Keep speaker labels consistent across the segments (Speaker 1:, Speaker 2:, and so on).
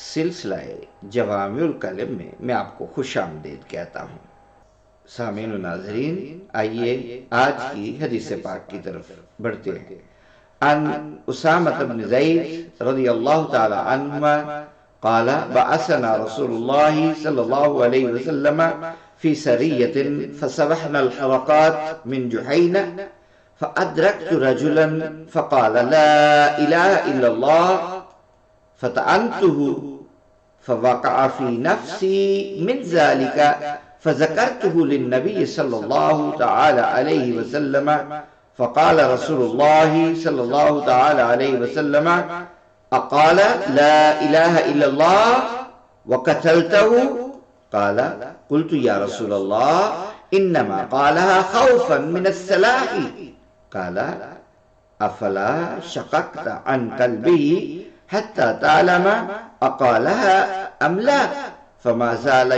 Speaker 1: سلسلہ جوامع الکلم میں آپ کو خوش آمدید کہتا ہوں۔ سامعین و ناظرین، آئیے آج کی حدیث پاک کی طرف بڑھتے ہیں۔ عن اسامہ بن زید رضی اللہ تعالی عنہما قال بعثنا رسول اللہ صلی اللہ علیہ وسلم في سرية فسبحنا الحرقات من جحينة فأدركت رجلا فقال لا إله إلا الله فتعنته فوقع في نفسي من ذلك فذكرته للنبي صلى الله تعالى عليه وسلم فقال رسول الله صلى الله تعالى عليه وسلم أقال لا إله إلا الله وقتلته؟ قال قلت يا رسول الله إنما قالها خوفا من السلاح قال أفلا شققت عن قلبه حتى تعلم أقالها أم لا فما زال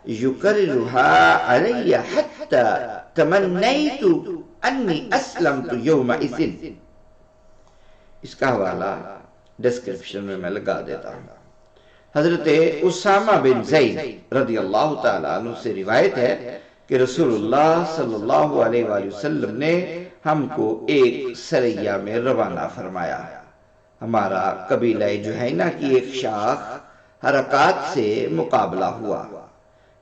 Speaker 1: يكررها علي حتى تمنيت أني أسلمت يومئذ۔ اس کا حوالہ ڈسکرپشن میں لگا دیتا ہوں۔ حضرت اسامہ بن زید رضی اللہ تعالیٰ عنہ سے روایت ہے کہ رسول اللہ صلی اللہ علیہ وآلہ وسلم نے ہم کو ایک سریہ میں روانہ فرمایا۔ ہمارا قبیلہ جحینہ کی ایک شاخ حرکات سے مقابلہ ہوا۔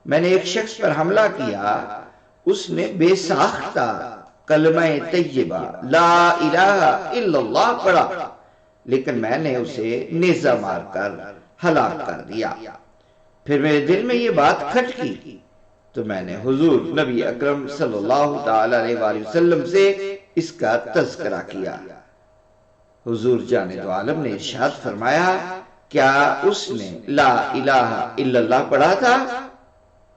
Speaker 1: میں نے ایک شخص پر حملہ کیا، اس نے بے ساختہ کلمہ طیبہ لا الہ الا اللہ پڑھا، لیکن میں نے اسے نیزہ مار کر ہلاک کر دیا۔ پھر میرے دل میں یہ بات کھٹ کی تو میں نے حضور نبی اکرم صلی اللہ تعالی علیہ وآلہ وسلم سے اس کا تذکرہ کیا۔ حضور جانے دو عالم نے ارشاد فرمایا، کیا اس نے لا الہ الا اللہ پڑھا تھا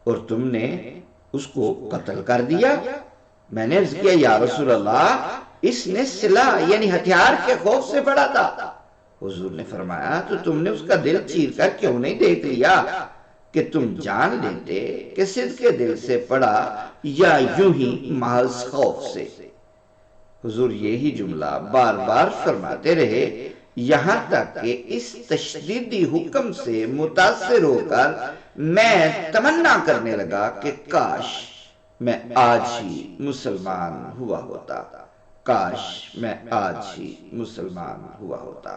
Speaker 1: اور تم نے اس کو قتل کر دیا؟ میں نے عرض کیا یا رسول اللہ، اس نے سلاح یعنی ہتھیار کے خوف سے پڑھا تھا۔ حضور نے فرمایا تو تم نے اس کا دل چیر کر کیوں نہیں دیکھ لیا کہ تم جان لیتے کہ صدق دل سے پڑھا یا یوں ہی محض خوف سے۔ حضور یہی جملہ بار بار فرماتے رہے، یہاں تک کہ اس تشدیدی حکم سے متاثر ہو کر میں تمنا کرنے لگا کہ کاش میں آج ہی مسلمان ہوا ہوتا، کاش میں آج ہی مسلمان ہوا ہوتا۔